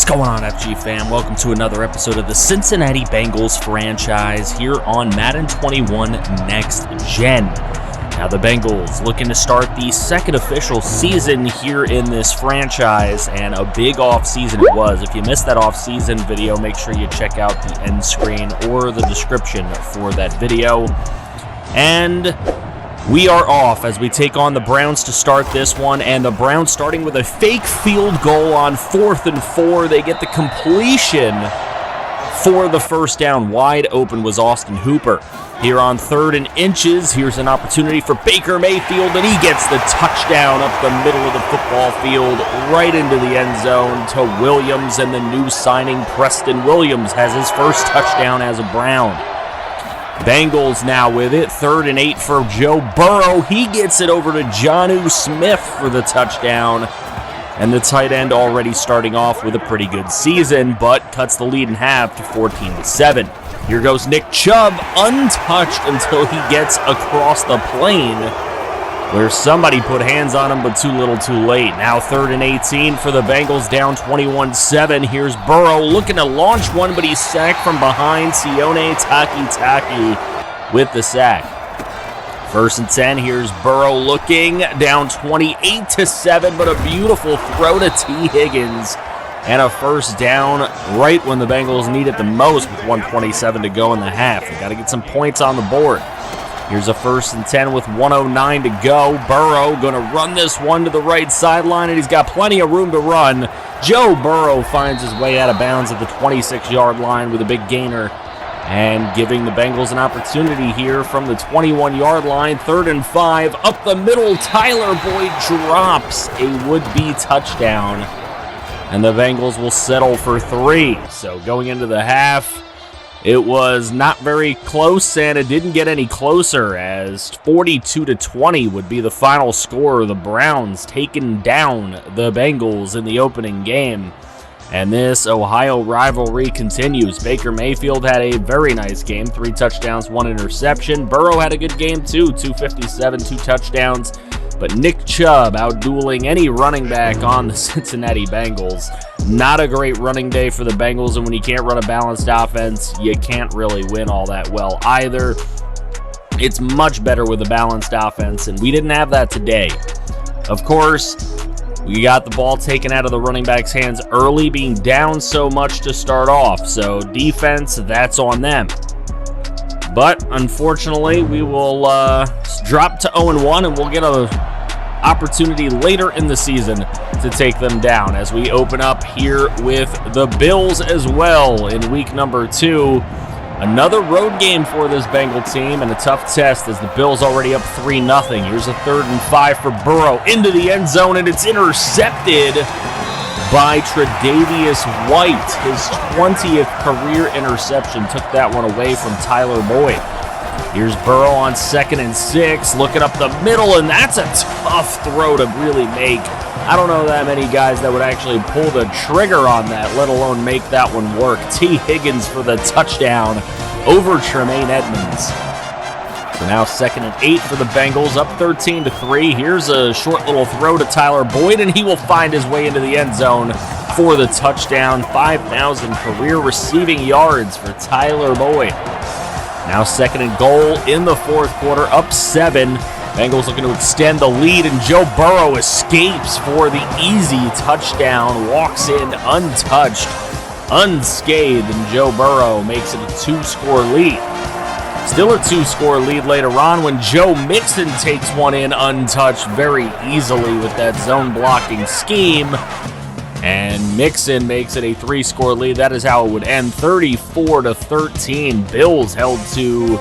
going on, FG fam? Welcome to another episode of the Cincinnati Bengals franchise here on Madden 21 Next Gen. Now the Bengals looking to start the second official season here in this franchise, and a big off-season it was. If you missed that off-season video, make sure you check out the end screen or the description for that video. And we are off as we take on the Browns to start this one, and the Browns starting with a fake field goal on 4th and 4. They get the completion for the first down. Wide open was Austin Hooper. Here on 3rd and inches, here's an opportunity for Baker Mayfield, and he gets the touchdown up the middle of the football field, right into the end zone to Williams, and the new signing Preston Williams has his first touchdown as a Brown. Bengals now with it, 3rd and 8 for Joe Burrow. He gets it over to Jonnu Smith for the touchdown. And the tight end already starting off with a pretty good season, but cuts the lead in half to 14-7. Here goes Nick Chubb, untouched until he gets across the plane, where somebody put hands on him, but too little too late. Now 3rd and 18 for the Bengals, down 21-7. Here's Burrow looking to launch one, but he's sacked from behind. Sione Takitaki with the sack. 1st and 10, here's Burrow looking, down 28-7, but a beautiful throw to T. Higgins. And a first down right when the Bengals need it the most with 1:27 to go in the half. They got to get some points on the board. Here's a 1st and 10 with 1:09 to go. Burrow going to run this one to the right sideline, and he's got plenty of room to run. Joe Burrow finds his way out of bounds at the 26-yard line with a big gainer, and giving the Bengals an opportunity here from the 21-yard line. 3rd and 5, up the middle. Tyler Boyd drops a would-be touchdown, and the Bengals will settle for 3. So going into the half, it was not very close, and it didn't get any closer, as 42-20 would be the final score. The Browns taking down the Bengals in the opening game. And this Ohio rivalry continues. Baker Mayfield had a very nice game, 3 touchdowns, 1 interception. Burrow had a good game too, 257, 2 touchdowns. But Nick Chubb outdueling any running back on the Cincinnati Bengals. Not a great running day for the Bengals, and when you can't run a balanced offense, you can't really win all that well either. It's much better with a balanced offense, and we didn't have that today. Of course, we got the ball taken out of the running back's hands early, being down so much to start off. So defense, that's on them. But unfortunately, we will drop to 0-1, and we'll get an opportunity later in the season to take them down as we open up here with the Bills as well in week number 2. Another road game for this Bengal team, and a tough test as the Bills already up 3-0. Here's a 3rd and 5 for Burrow into the end zone, and it's intercepted by Tre'Davious White. His 20th career interception took that one away from Tyler Boyd. Here's Burrow on 2nd and 6, looking up the middle, and that's a tough throw to really make. I don't know that many guys that would actually pull the trigger on that, let alone make that one work. T. Higgins for the touchdown over Tremaine Edmonds. So now 2nd and 8 for the Bengals, up 13-3. Here's a short little throw to Tyler Boyd, and he will find his way into the end zone for the touchdown. 5,000 career receiving yards for Tyler Boyd. Now 2nd and goal in the 4th quarter, up 7. Bengals looking to extend the lead, and Joe Burrow escapes for the easy touchdown. Walks in untouched, unscathed, and Joe Burrow makes it a 2-score lead. Still a 2-score lead later on when Joe Mixon takes one in untouched very easily with that zone blocking scheme. And Mixon makes it a 3-score lead. That is how it would end, 34-13. Bills held to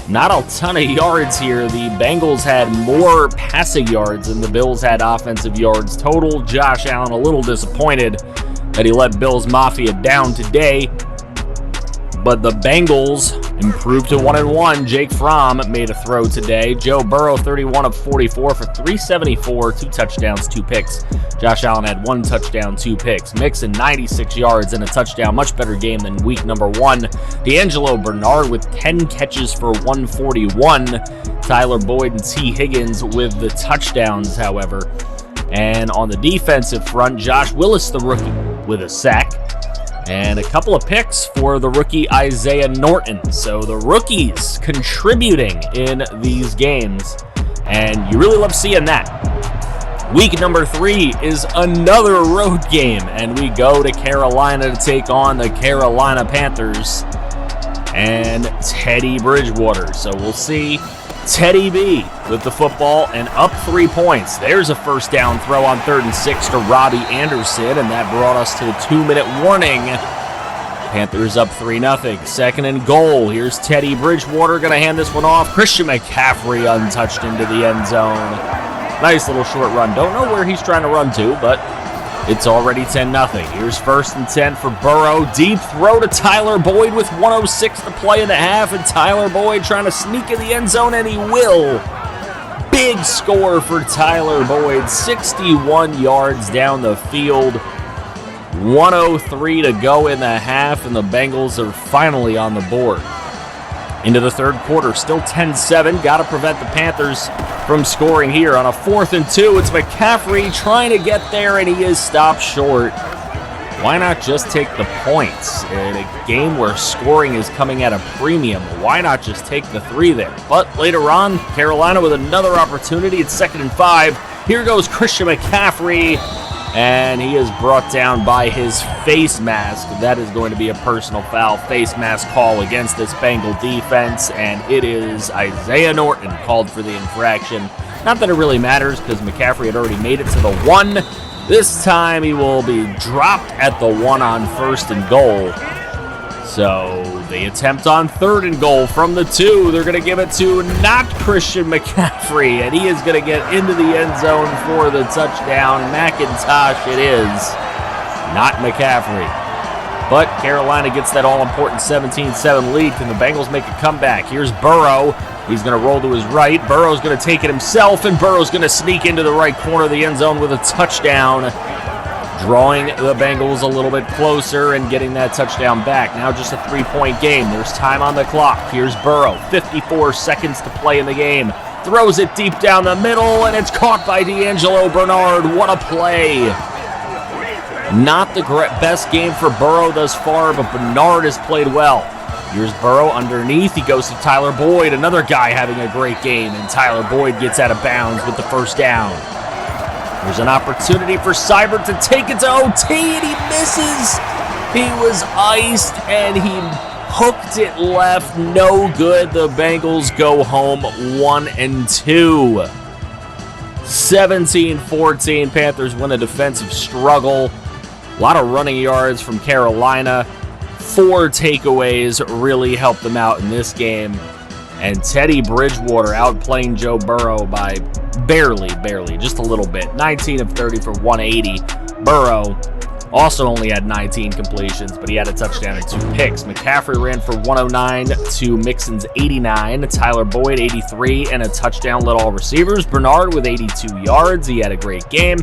not a ton of yards here. The Bengals had more passing yards than the Bills had offensive yards total. Josh Allen a little disappointed that he let Bills Mafia down today. But the Bengals improved to 1-1. Jake Fromm made a throw today. Joe Burrow, 31 of 44 for 374, 2 touchdowns, 2 picks. Josh Allen had 1 touchdown, 2 picks. Mixon, 96 yards and a touchdown. Much better game than week number 1. D'Angelo Bernard with 10 catches for 141. Tyler Boyd and T. Higgins with the touchdowns, however. And on the defensive front, Josh Willis, the rookie, with a sack. And a couple of picks for the rookie Isaiah Norton. So the rookies contributing in these games, and you really love seeing that. Week number 3 is another road game, and we go to Carolina to take on the Carolina Panthers and Teddy Bridgewater. So we'll see Teddy B with the football and up 3 points. There's a first down throw on 3rd and 6 to Robbie Anderson, and that brought us to the 2-minute warning. Panthers up 3-0. 2nd and goal. Here's Teddy Bridgewater going to hand this one off. Christian McCaffrey untouched into the end zone. Nice little short run. Don't know where he's trying to run to, but it's already 10-0. Here's 1st and 10 for Burrow. Deep throw to Tyler Boyd with 1:06 to play in the half, and Tyler Boyd trying to sneak in the end zone, and he will. Big score for Tyler Boyd. 61 yards down the field. 1:03 to go in the half, and the Bengals are finally on the board. Into the 3rd quarter, still 10-7. Got to prevent the Panthers from scoring here. On a 4th and 2, it's McCaffrey trying to get there, and he is stopped short. Why not just take the points? In a game where scoring is coming at a premium, why not just take the 3 there? But later on, Carolina with another opportunity. It's 2nd and 5. Here goes Christian McCaffrey, and he is brought down by his face mask. That is going to be a personal foul. Face mask call against this Bengal defense, and it is Isaiah Norton called for the infraction. Not that it really matters because McCaffrey had already made it to the 1. This time he will be dropped at the 1 on 1st and goal. So the attempt on 3rd and goal from the 2. They're going to give it to not Christian McCaffrey, and he is going to get into the end zone for the touchdown. McIntosh it is, not McCaffrey. But Carolina gets that all-important 17-7 lead. Can the Bengals make a comeback? Here's Burrow. He's going to roll to his right. Burrow's going to take it himself, and Burrow's going to sneak into the right corner of the end zone with a touchdown, drawing the Bengals a little bit closer and getting that touchdown back. Now just a 3-point game. There's time on the clock. Here's Burrow. 54 seconds to play in the game. Throws it deep down the middle, and it's caught by D'Angelo Bernard. What a play. Not the best game for Burrow thus far, but Bernard has played well. Here's Burrow underneath. He goes to Tyler Boyd, another guy having a great game, and Tyler Boyd gets out of bounds with the first down. There's an opportunity for Seibert to take it to OT, and he misses. He was iced, and he hooked it left. No good. The Bengals go home 1-2. 17-14. Panthers win a defensive struggle. A lot of running yards from Carolina. 4 takeaways really helped them out in this game. And Teddy Bridgewater outplaying Joe Burrow by barely, just a little bit. 19 of 30 for 180. Burrow also only had 19 completions, but he had a touchdown and 2 picks. McCaffrey ran for 109 to Mixon's 89. Tyler Boyd, 83, and a touchdown led all receivers. Bernard with 82 yards. He had a great game.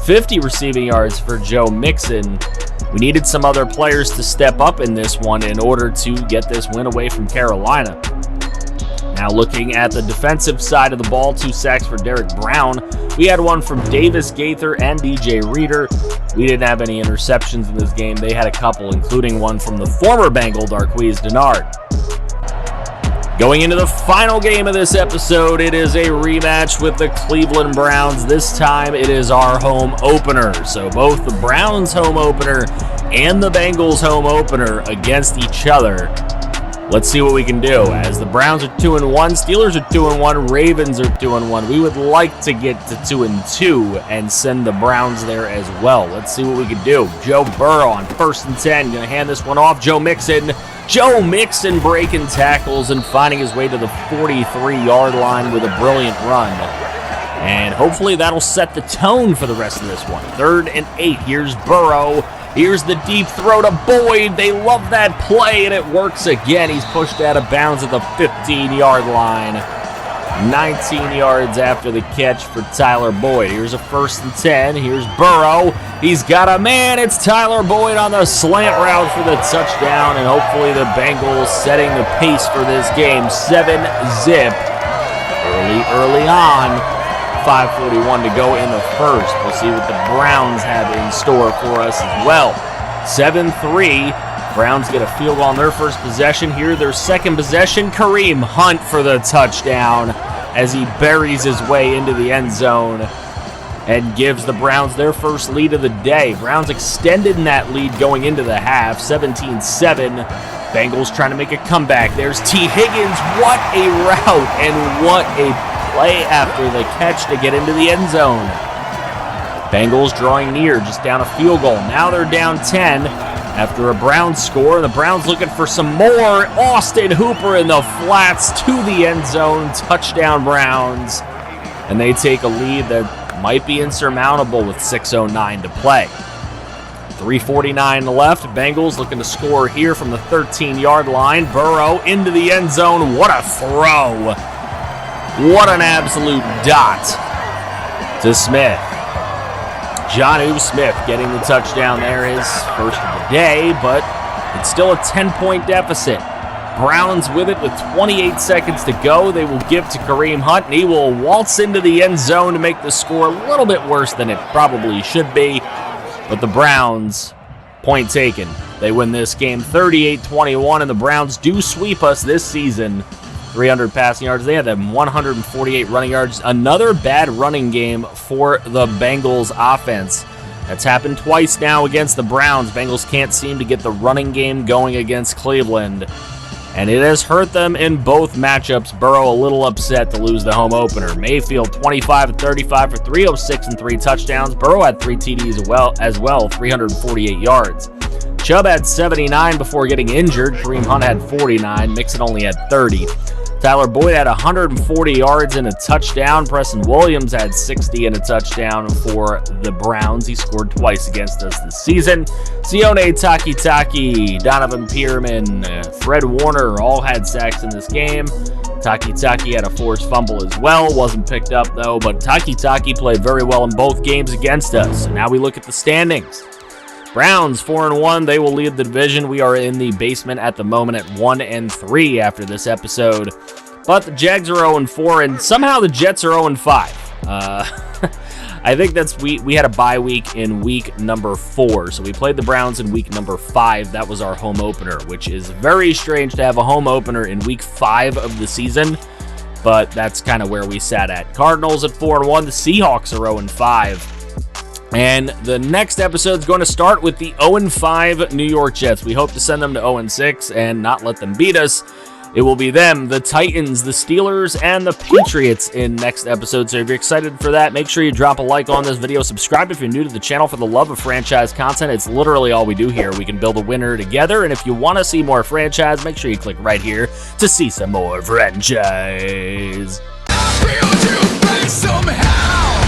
50 receiving yards for Joe Mixon. We needed some other players to step up in this one in order to get this win away from Carolina. Now looking at the defensive side of the ball, 2 sacks for Derek Brown. We had one from Davis Gaither and DJ Reader. We didn't have any interceptions in this game. They had a couple, including one from the former Bengal, Darqueze Dennard. Going into the final game of this episode, it is a rematch with the Cleveland Browns. This time it is our home opener. So both the Browns home opener and the Bengals home opener against each other. Let's see what we can do. As the Browns are 2-1, Steelers are 2-1, Ravens are 2-1. We would like to get to 2-2 and send the Browns there as well. Let's see what we can do. Joe Burrow on 1st and 10. Going to hand this one off. Joe Mixon breaking tackles and finding his way to the 43-yard line with a brilliant run. And hopefully that'll set the tone for the rest of this one. 3rd and 8. Here's Burrow. Here's the deep throw to Boyd. They love that play, and it works again. He's pushed out of bounds at the 15-yard line. 19 yards after the catch for Tyler Boyd. Here's a 1st and 10. Here's Burrow. He's got a man. It's Tyler Boyd on the slant route for the touchdown, and hopefully the Bengals setting the pace for this game. 7-zip early on. 5:41 to go in the first. We'll see what the Browns have in store for us as well. 7-3. Browns get a field goal on their first possession. Here, their second possession. Kareem Hunt for the touchdown as he buries his way into the end zone and gives the Browns their first lead of the day. Browns extended in that lead going into the half, 17-7. Bengals trying to make a comeback. There's T. Higgins. What a route and what a play after the catch to get into the end zone. Bengals drawing near, just down a field goal. Now they're down 10 after a Browns score. The Browns looking for some more. Austin Hooper in the flats to the end zone. Touchdown Browns. And they take a lead that might be insurmountable with 6:09 to play. 3:49 left. Bengals looking to score here from the 13-yard line. Burrow into the end zone. What a throw. What an absolute dot to Smith. Jonnu Smith getting the touchdown there, his first of the day, but it's still a 10-point deficit. Browns with it with 28 seconds to go. They will give to Kareem Hunt, and he will waltz into the end zone to make the score a little bit worse than it probably should be. But the Browns, point taken. They win this game 38-21, and the Browns do sweep us this season. 300 passing yards. They had them 148 running yards. Another bad running game for the Bengals offense. That's happened twice now against the Browns. Bengals can't seem to get the running game going against Cleveland, and it has hurt them in both matchups. Burrow a little upset to lose the home opener. Mayfield 25-35 for 306 and 3 touchdowns. Burrow had 3 TDs as well, 348 yards. Chubb had 79 before getting injured. Kareem Hunt had 49. Mixon only had 30. Tyler Boyd had 140 yards and a touchdown. Preston Williams had 60 and a touchdown for the Browns. He scored twice against us this season. Sione Takitaki, Donovan Pearman, Fred Warner all had sacks in this game. Takitaki had a forced fumble as well. Wasn't picked up, though, but Takitaki played very well in both games against us. So now we look at the standings. Browns 4-1. They will lead the division. We are in the basement at the moment at 1-3 after this episode. But the Jags are 0-4, and somehow the Jets are 0-5. I think that's we had a bye week in week number 4, so we played the Browns in week number 5. That was our home opener, which is very strange to have a home opener in week 5 of the season, but that's kind of where we sat at. Cardinals at 4-1. The Seahawks are 0-5. And the next episode is going to start with the 0-5 New York Jets. We hope to send them to 0-6 and not let them beat us. It will be them, the Titans, the Steelers, and the Patriots in next episode. So if you're excited for that, make sure you drop a like on this video. Subscribe if you're new to the channel for the love of franchise content. It's literally all we do here. We can build a winner together. And if you want to see more franchise, make sure you click right here to see some more franchise. I feel to play somehow.